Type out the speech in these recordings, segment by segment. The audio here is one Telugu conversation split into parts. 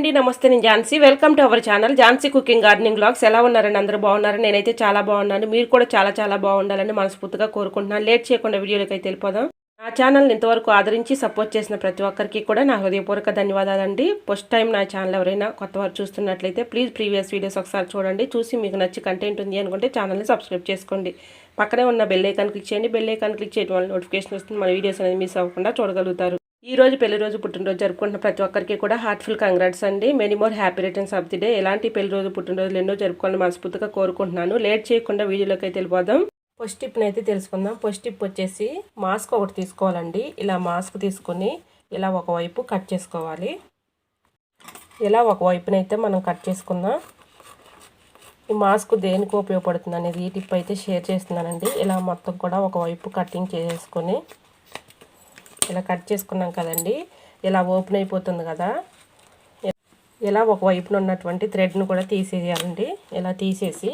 అండి, నమస్తే. నేను Jhansi. Welcome to our channel Jhansi cooking gardening vlogs. ఎలా ఉన్నారండి? అందరూ బాగున్నారు? నేనైతే చాలా బాగున్నాను. మీరు కూడా చాలా బాగుండాలని మనస్ఫూర్తిగా కోరుకుంటున్నాను. లేట్ చేయకుండా వీడియోలోకి అయితే వెళ్ళిపోదాం. నా ఛానల్ని ఇంతవరకు ఆదరించి సపోర్ట్ చేసిన ప్రతి ఒక్కరికి కూడా నా హృదయపూర్వక ధన్యవాదాలండి. ఫస్ట్ టైం నా ఛానల్ ఎవరైనా కొత్త వారు చూస్తున్నట్లయితే ప్లీజ్ ప్రీవియస్ వీడియోస్ ఒకసారి చూడండి. చూసి మీకు నచ్చి కంటెంట్ ఉంది అనుకుంటే ఛానల్ని సబ్స్క్రైబ్ చేసుకోండి. పక్కనే ఉన్న బెల్ ఐకాన్ క్లిక్ చేయండి. బెల్ ఐకాన్ క్లిక్ చేయడం వల్ల నోటిఫికేషన్ వస్తుంది. మన వీడియోస్ అనేది మిస్ అవ్వకుండా చూడగలుగుతారు. ఈ రోజు పెళ్లి రోజు పుట్టినరోజు జరుపుకుంటున్న ప్రతి ఒక్కరికి కూడా హార్ట్ఫుల్ కంగ్రాట్స్ అండి. Many more happy returns of the day. ఎలాంటి పెళ్లి రోజు పుట్టినరోజులు ఎన్నో జరుపుకోవాలని మనస్ఫూర్తిగా కోరుకుంటున్నాను. లేట్ చేయకుండా వీడియోలోకి అయితే వెళ్ళిపోదాం. ఫస్ట్ టిప్ని అయితే తెలుసుకుందాం. ఫస్ట్ టిప్ వచ్చేసి మాస్క్ ఒకటి తీసుకోవాలండి. ఇలా మాస్క్ తీసుకొని ఇలా ఒకవైపు కట్ చేసుకోవాలి. ఇలా ఒకవైపునైతే మనం కట్ చేసుకుందాం. ఈ మాస్క్ దేనికి ఉపయోగపడుతుంది అనేది ఈ టిప్ అయితే షేర్ చేస్తున్నానండి. ఇలా మొత్తం కూడా ఒకవైపు కటింగ్ చేసేసుకొని ఇలా కట్ చేసుకున్నాం కదండి, ఇలా ఓపెన్ అయిపోతుంది కదా. ఇలా ఒకవైపున ఉన్నటువంటి థ్రెడ్ను కూడా తీసేయాలండి. ఇలా తీసేసి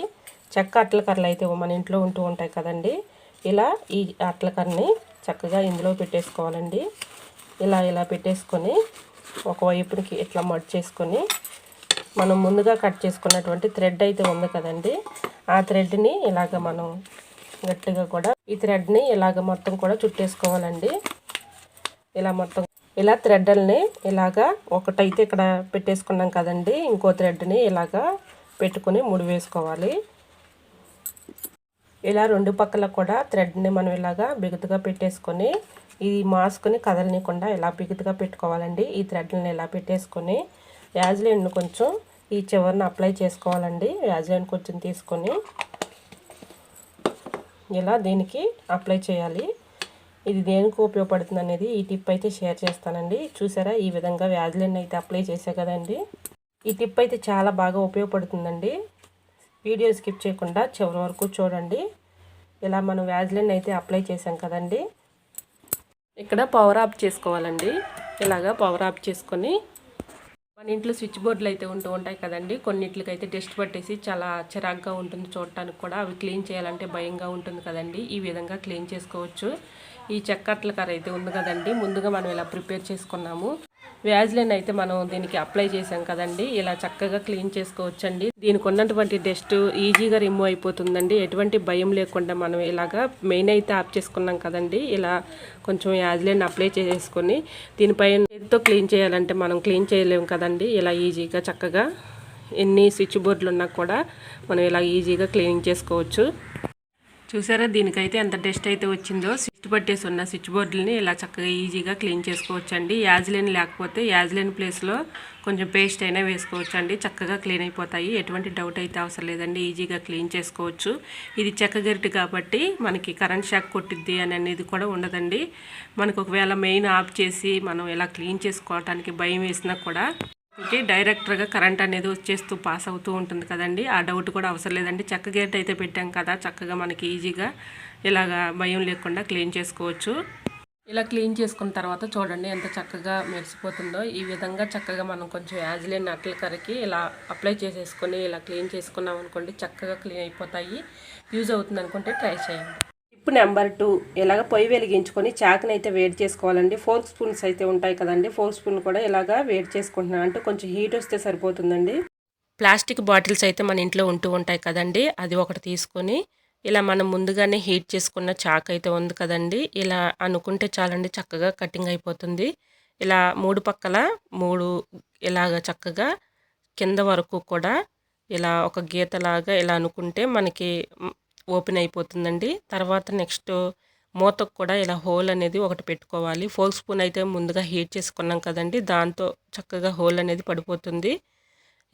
చెక్క అట్లకర్రలు అయితే మన ఇంట్లో ఉంటూ ఉంటాయి కదండి, ఇలా ఈ అట్లకర్రని చక్కగా ఇందులో పెట్టేసుకోవాలండి. ఇలా పెట్టేసుకొని ఒకవైపునికి ఇట్లా మడ్ చేసుకొని మనం ముందుగా కట్ చేసుకున్నటువంటి థ్రెడ్ అయితే ఉంది కదండి, ఆ థ్రెడ్ని ఇలాగ మనం గట్టిగా కూడా ఈ థ్రెడ్ని ఇలాగ మొత్తం కూడా చుట్టేసుకోవాలండి. ఇలా మొత్తం ఇలా థ్రెడ్ని ఇలాగా ఒకటైతే ఇక్కడ పెట్టేసుకున్నాం కదండి, ఇంకో థ్రెడ్ని ఇలాగా పెట్టుకుని ముడి వేసుకోవాలి. ఇలా రెండు పక్కల కూడా థ్రెడ్ని మనం ఇలాగా బిగుతుగా పెట్టేసుకొని ఈ మాస్క్ని కదలనీయకుండా ఇలా బిగుతుగా పెట్టుకోవాలండి. ఈ థ్రెడ్ని ఇలా పెట్టేసుకొని వ్యాజ్లైన్ కొంచెం ఈ చివరిని అప్లై చేసుకోవాలండి. వ్యాజ్లైన్ కొంచెం తీసుకొని ఇలా దీనికి అప్లై చేయాలి. ఇది దేనికి ఉపయోగపడుతుంది అనేది ఈ టిప్ అయితే షేర్ చేస్తానండి. చూసారా, ఈ విధంగా వ్యాజ్లైన్ అయితే అప్లై చేసే కదండి. ఈ టిప్ అయితే చాలా బాగా ఉపయోగపడుతుందండి. వీడియో స్కిప్ చేయకుండా చివరి వరకు చూడండి. ఇలా మనం వ్యాజ్లైన్ అయితే అప్లై చేసాం కదండి, ఇక్కడ పవర్ ఆఫ్ చేసుకోవాలండి. ఇలాగా పవర్ ఆఫ్ చేసుకొని మన ఇంట్లో స్విచ్ బోర్డులు అయితే ఉంటూ ఉంటాయి కదండి, కొన్నిట్లకైతే డస్ట్ పట్టేసి చాలా చిరాగ్గా ఉంటుంది చూడటానికి కూడా. అవి క్లీన్ చేయాలంటే భయంగా ఉంటుంది కదండి. ఈ విధంగా క్లీన్ చేసుకోవచ్చు. ఈ చెక్కట్ల కర్ర అయితే ఉంది కదండి, ముందుగా మనం ఇలా ప్రిపేర్ చేసుకున్నాము. వ్యాజ్లైన్ అయితే మనం దీనికి అప్లై చేసాం కదండి, ఇలా చక్కగా క్లీన్ చేసుకోవచ్చండి. దీనికి ఉన్నటువంటి డస్ట్ ఈజీగా రిమూవ్ అయిపోతుందండి. ఎటువంటి భయం లేకుండా మనం ఇలాగా మెయిన్ అయితే ఆఫ్ చేసుకున్నాం కదండి, ఇలా కొంచెం వ్యాజ్లైన్ అప్లై చేసుకొని దీనిపైన చేతితో క్లీన్ చేయాలంటే మనం క్లీన్ చేయలేము కదండి. ఇలా ఈజీగా చక్కగా ఎన్ని స్విచ్ బోర్డులు ఉన్నా కూడా మనం ఇలా ఈజీగా క్లీనింగ్ చేసుకోవచ్చు. చూసారా, దీనికైతే ఎంత డస్ట్ అయితే వచ్చిందో. స్విచ్ పట్టేసి ఉన్న స్విచ్ బోర్డులని ఇలా చక్కగా ఈజీగా క్లీన్ చేసుకోవచ్చు అండి. యాజ్లైన్ లేకపోతే యాజ్లైన్ ప్లేస్లో కొంచెం పేస్ట్ అయినా వేసుకోవచ్చు అండి, చక్కగా క్లీన్ అయిపోతాయి. ఎటువంటి డౌట్ అయితే అవసరం లేదండి, ఈజీగా క్లీన్ చేసుకోవచ్చు. ఇది చెక్క గరిటె కాబట్టి మనకి కరెంట్ షాక్ కొట్టిద్ది అని అనేది కూడా ఉండదండి. మనకు ఒకవేళ మెయిన్ ఆఫ్ చేసి మనం ఇలా క్లీన్ చేసుకోవటానికి భయం వేసినా కూడా డైరెక్ట్గా కరెంట్ అనేది వచ్చేస్తూ పాస్ అవుతూ ఉంటుంది కదండి, ఆ డౌట్ కూడా అవసరం లేదండి. చెక్క గేట్ అయితే పెట్టాం కదా, చక్కగా మనకి ఈజీగా ఇలాగా భయం లేకుండా క్లీన్ చేసుకోవచ్చు. ఇలా క్లీన్ చేసుకున్న తర్వాత చూడండి ఎంత చక్కగా మెరిసిపోతుందో. ఈ విధంగా చక్కగా మనం కొంచెం యాజ్లైన్ అట్ల కరికి ఇలా అప్లై చేసేసుకొని ఇలా క్లీన్ చేసుకున్నాం అనుకోండి, చక్కగా క్లీన్ అయిపోతాయి. యూజ్ అవుతుంది అనుకుంటే ట్రై చేయండి. టిప్ నెంబర్ 2, ఇలాగ పొయ్యి వెలిగించుకొని చాకుని అయితే వేడి చేసుకోవాలండి. 4 స్పూన్స్ అయితే ఉంటాయి కదండి, 4 స్పూన్ కూడా ఇలాగా వేడి చేసుకుంటున్నాను. అంటే కొంచెం హీట్ వస్తే సరిపోతుందండి. ప్లాస్టిక్ బాటిల్స్ అయితే మన ఇంట్లో ఉంటూ ఉంటాయి కదండి, అది ఒకటి తీసుకొని ఇలా మనం ముందుగానే హీట్ చేసుకున్న చాకు అయితే ఉంది కదండి, ఇలా అనుకుంటే చాలండి, చక్కగా కటింగ్ అయిపోతుంది. ఇలా 3 పక్కల 3 ఇలాగ చక్కగా కింద వరకు కూడా ఇలా ఒక గీతలాగా ఇలా అనుకుంటే మనకి ఓపెన్ అయిపోతుందండి. తర్వాత నెక్స్ట్ మూతకు కూడా ఇలా హోల్ అనేది ఒకటి పెట్టుకోవాలి. 4 స్పూన్ అయితే ముందుగా హీట్ చేసుకున్నాం కదండి, దాంతో చక్కగా హోల్ అనేది పడిపోతుంది.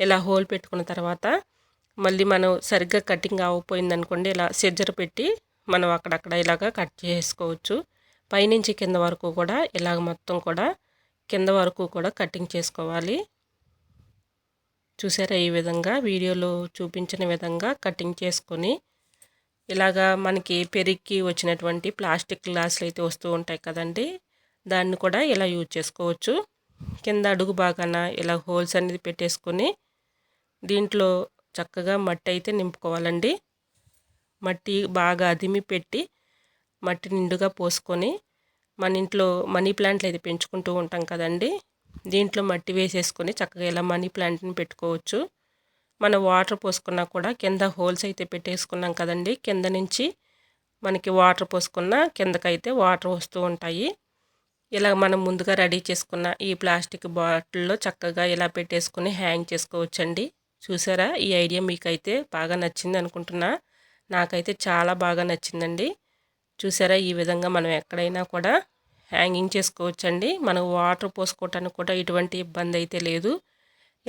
ఇలా హోల్ పెట్టుకున్న తర్వాత మళ్ళీ మనం సరిగ్గా కటింగ్ అవ్వకపోయింది అనుకోండి, ఇలా సిజర్ పెట్టి మనం అక్కడక్కడ ఇలాగా కట్ చేసుకోవచ్చు. పైనుంచి కింద వరకు కూడా ఇలాగ మొత్తం కూడా కింద వరకు కూడా కటింగ్ చేసుకోవాలి. చూసారా, ఈ విధంగా వీడియోలో చూపించిన విధంగా కటింగ్ చేసుకొని ఇలాగా మనకి పెరిగి వచ్చినటువంటి ప్లాస్టిక్ గ్లాసులు అయితే వస్తూ ఉంటాయి కదండి, దాన్ని కూడా ఇలా యూజ్ చేసుకోవచ్చు. కింద అడుగు బాగాన ఇలా హోల్స్ అనేది పెట్టేసుకొని దీంట్లో చక్కగా మట్టి అయితే నింపుకోవాలండి. మట్టి బాగా అదిమి పెట్టి మట్టి నిండుగా పోసుకొని మన ఇంట్లో మనీ ప్లాంట్లు అయితే పెంచుకుంటూ ఉంటాం కదండి, దీంట్లో మట్టి వేసేసుకొని చక్కగా ఇలా మనీ ప్లాంట్ని పెట్టుకోవచ్చు. మనం వాటర్ పోసుకున్నా కూడా కింద హోల్స్ అయితే పెట్టేసుకున్నాం కదండి, కింద నుంచి మనకి వాటర్ పోసుకున్న కిందకైతే వాటర్ వస్తూ ఉంటాయి. ఇలా మనం ముందుగా రెడీ చేసుకున్న ఈ ప్లాస్టిక్ బాటిల్లో చక్కగా ఇలా పెట్టేసుకుని హ్యాంగ్ చేసుకోవచ్చండి. చూసారా, ఈ ఐడియా మీకైతే బాగా నచ్చింది అనుకుంటున్నా. నాకైతే చాలా బాగా నచ్చిందండి. చూసారా, ఈ విధంగా మనం ఎక్కడైనా కూడా హ్యాంగింగ్ చేసుకోవచ్చండి. మనం వాటర్ పోసుకోవటానికి కూడా ఎటువంటి ఇబ్బంది అయితే లేదు.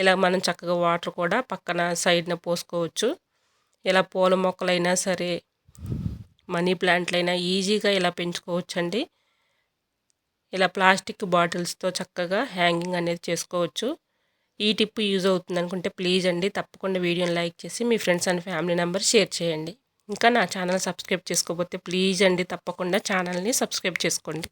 ఇలా మనం చక్కగా వాటర్ కూడా పక్కన సైడ్న పోసుకోవచ్చు. ఇలా పూల మొక్కలైనా సరే, మనీ ప్లాంట్లైనా ఈజీగా ఇలా పెంచుకోవచ్చండి. ఇలా ప్లాస్టిక్ బాటిల్స్తో చక్కగా హ్యాంగింగ్ అనేది చేసుకోవచ్చు. ఈ టిప్ యూజ్ అవుతుంది అనుకుంటే ప్లీజ్ అండి తప్పకుండా వీడియోని లైక్ చేసి మీ friends and family members share చేయండి. ఇంకా నా ఛానల్ సబ్స్క్రైబ్ చేసుకోకపోతే ప్లీజ్ అండి తప్పకుండా ఛానల్ని సబ్స్క్రైబ్ చేసుకోండి.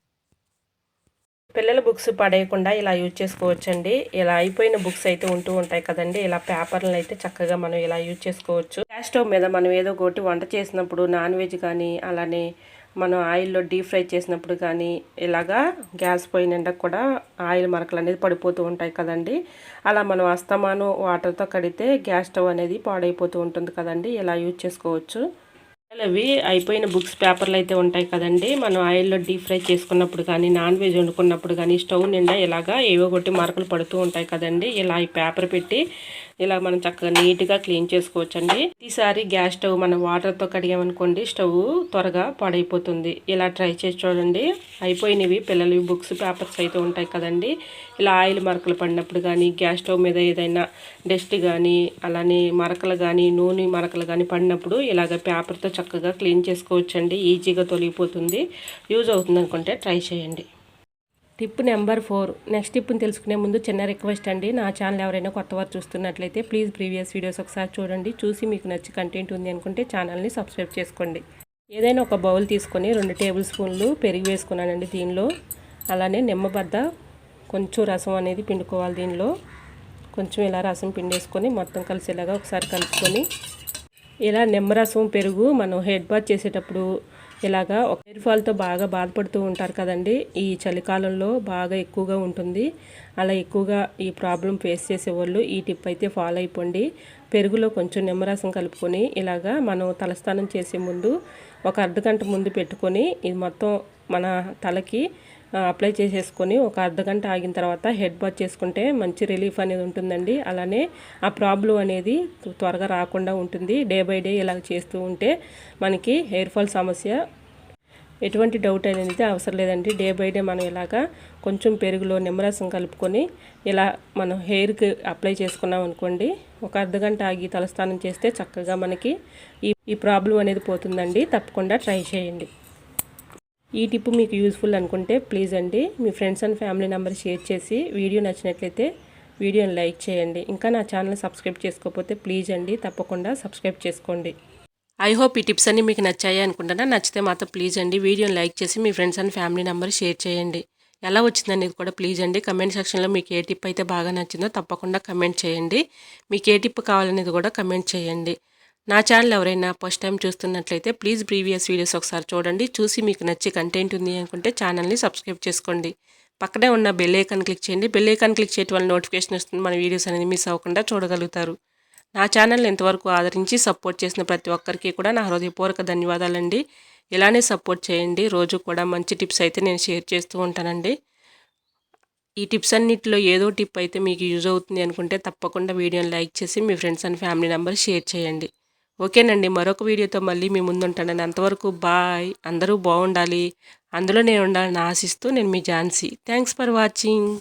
పిల్లల బుక్స్ పడేయకుండా ఇలా యూజ్ చేసుకోవచ్చండి. ఇలా అయిపోయిన బుక్స్ అయితే ఉంటూ ఉంటాయి కదండి, ఇలా పేపర్లను అయితే చక్కగా మనం ఇలా యూజ్ చేసుకోవచ్చు. గ్యాస్ స్టవ్ మీద మనం ఏదో ఒకటి వంట చేసినప్పుడు నాన్ వెజ్ కానీ అలానే మనం ఆయిల్లో డీప్ ఫ్రై చేసినప్పుడు కానీ ఇలాగా గ్యాస్ పొయ్యి నిండా కూడా ఆయిల్ మరకలు అనేది పడిపోతూ ఉంటాయి కదండి. అలా మనం అస్తమానం వాటర్తో కడిగితే గ్యాస్ స్టవ్ అనేది పాడైపోతూ ఉంటుంది కదండి. ఇలా యూజ్ చేసుకోవచ్చు. అవి అయిపోయిన బుక్స్ పేపర్లు అయితే ఉంటాయి కదండి, మనం ఆయిల్లో డీప్ ఫ్రై చేసుకున్నప్పుడు కానీ నాన్ వెజ్ వండుకున్నప్పుడు కానీ స్టవ్ నిండా ఇలాగా ఏవో ఒకటి మరకలు పడుతూ ఉంటాయి కదండి. ఇలా ఈ పేపర్ పెట్టి ఇలా మనం చక్కగా నీట్గా క్లీన్ చేసుకోవచ్చండి. ఈసారి గ్యాస్ స్టవ్ మనం వాటర్తో కడిగామనుకోండి స్టవ్ త్వరగా పాడైపోతుంది. ఇలా ట్రై చేసి చూడండి. అయిపోయినవి పిల్లలు బుక్స్ పేపర్స్ అయితే ఉంటాయి కదండి, ఇలా ఆయిల్ మరకలు పడినప్పుడు కానీ గ్యాస్ స్టవ్ మీద ఏదైనా డస్ట్ కానీ అలానే మరకలు కానీ నూనె మరకలు కానీ పడినప్పుడు ఇలాగ పేపర్తో చక్కగా క్లీన్ చేసుకోవచ్చండి. ఈజీగా తొలగిపోతుంది. యూజ్ అవుతుంది అనుకుంటే ట్రై చేయండి. Tip number 4. నెక్స్ట్ టిప్ని తెలుసుకునే ముందు చిన్న రిక్వెస్ట్ అండి, నా ఛానల్ ఎవరైనా కొత్త వారు చూస్తున్నట్లయితే ప్లీజ్ ప్రీవియస్ వీడియోస్ ఒకసారి చూడండి. చూసి మీకు నచ్చి కంటెంట్ ఉంది అనుకుంటే ఛానల్ని సబ్స్క్రైబ్ చేసుకోండి. ఏదైనా ఒక బౌల్ తీసుకొని 2 టేబుల్ స్పూన్లు పెరుగు వేసుకున్నానండి దీనిలో. అలానే నిమ్మబద్ద కొంచెం రసం అనేది పిండుకోవాలి. దీనిలో కొంచెం ఇలా రసం పిండేసుకొని మొత్తం కలిసేలాగా ఒకసారి కలుపుకొని, ఇలా నిమ్మరసం పెరుగు మనం హెడ్ బాత్ చేసేటప్పుడు ఇలాగా ఒక హెయిర్ ఫాల్తో బాగా బాధపడుతూ ఉంటారు కదండి, ఈ చలికాలంలో బాగా ఎక్కువగా ఉంటుంది. అలా ఎక్కువగా ఈ ప్రాబ్లం ఫేస్ చేసేవాళ్ళు ఈ టిప్ అయితే ఫాలో అయిపోండి. పెరుగులో కొంచెం నిమ్మరసం కలుపుకొని ఇలాగా మనం తలస్నానం చేసే ముందు ఒక అర్ధగంట ముందు పెట్టుకొని ఇది మొత్తం మన తలకి అప్లై చేసేసుకొని ఒక అర్ధగంట ఆగిన తర్వాత హెడ్ బాత్ చేసుకుంటే మంచి రిలీఫ్ అనేది ఉంటుందండి. అలానే ఆ ప్రాబ్లం అనేది త్వరగా రాకుండా ఉంటుంది. డే బై డే ఇలా చేస్తూ ఉంటే మనకి హెయిర్ ఫాల్ సమస్య ఎటువంటి డౌట్ అనేది అవసరం లేదండి. డే బై డే మనం ఇలాగా కొంచెం పెరుగులో నిమ్మరసం కలుపుకొని ఇలా మనం హెయిర్కి అప్లై చేసుకున్నాం అనుకోండి, ఒక అర్ధగంట ఆగి తలస్నానం చేస్తే చక్కగా మనకి ఈ ప్రాబ్లం అనేది పోతుందండి. తప్పకుండా ట్రై చేయండి. ఈ టిప్ మీకు యూజ్ఫుల్ అనుకుంటే ప్లీజ్ అండి మీ friends and family member share చేసి వీడియో నచ్చినట్లయితే వీడియోని లైక్ చేయండి. ఇంకా నా ఛానల్ సబ్స్క్రైబ్ చేసుకోకపోతే ప్లీజ్ అండి తప్పకుండా సబ్స్క్రైబ్ చేసుకోండి. ఐ హోప్ ఈ టిప్స్ అన్నీ మీకు నచ్చాయి అనుకుంటున్నా. నచ్చితే మాత్రం ప్లీజ్ అండి వీడియోని లైక్ చేసి మీ friends and family member share చేయండి. ఎలా వచ్చిందనేది కూడా ప్లీజ్ అండి కమెంట్ సెక్షన్లో మీకు ఏ టిప్ అయితే బాగా నచ్చిందో తప్పకుండా కమెంట్ చేయండి. మీకు ఏ టిప్ కావాలనేది కూడా కమెంట్ చేయండి. నా ఛానల్ ఎవరైనా ఫస్ట్ టైం చూస్తున్నట్లయితే ప్లీజ్ ప్రీవియస్ వీడియోస్ ఒకసారి చూడండి. చూసి మీకు నచ్చి కంటెంట్ ఉంది అనుకుంటే ఛానల్ని సబ్స్క్రైబ్ చేసుకోండి. పక్కనే ఉన్న బెల్ ఐకాన్ క్లిక్ చేయండి. బెల్ ఐకాన్ క్లిక్ చేయడం వల్ల నోటిఫికేషన్ వస్తుంది. మన వీడియోస్ అనేది మిస్ అవ్వకుండా చూడగలుగుతారు. నా ఛానల్ని ఇంతవరకు ఆదరించి సపోర్ట్ చేసిన ప్రతి ఒక్కరికి కూడా నా హృదయపూర్వక ధన్యవాదాలండి. ఇలానే సపోర్ట్ చేయండి. రోజు కూడా మంచి టిప్స్ అయితే నేను షేర్ చేస్తూ ఉంటానండి. ఈ టిప్స్ అన్నిటిలో ఏదో టిప్ అయితే మీకు యూజ్ అవుతుంది అనుకుంటే తప్పకుండా వీడియోని లైక్ చేసి మీ friends and family member share చేయండి. ఓకేనండి, మరొక వీడియోతో మళ్ళీ మీ ముందు ఉంటానండి. అంతవరకు బాయ్. అందరూ బాగుండాలి, అందులో నేను ఉండాలని ఆశిస్తూ నేను మీ ఝాన్సీ. Thanks for watching.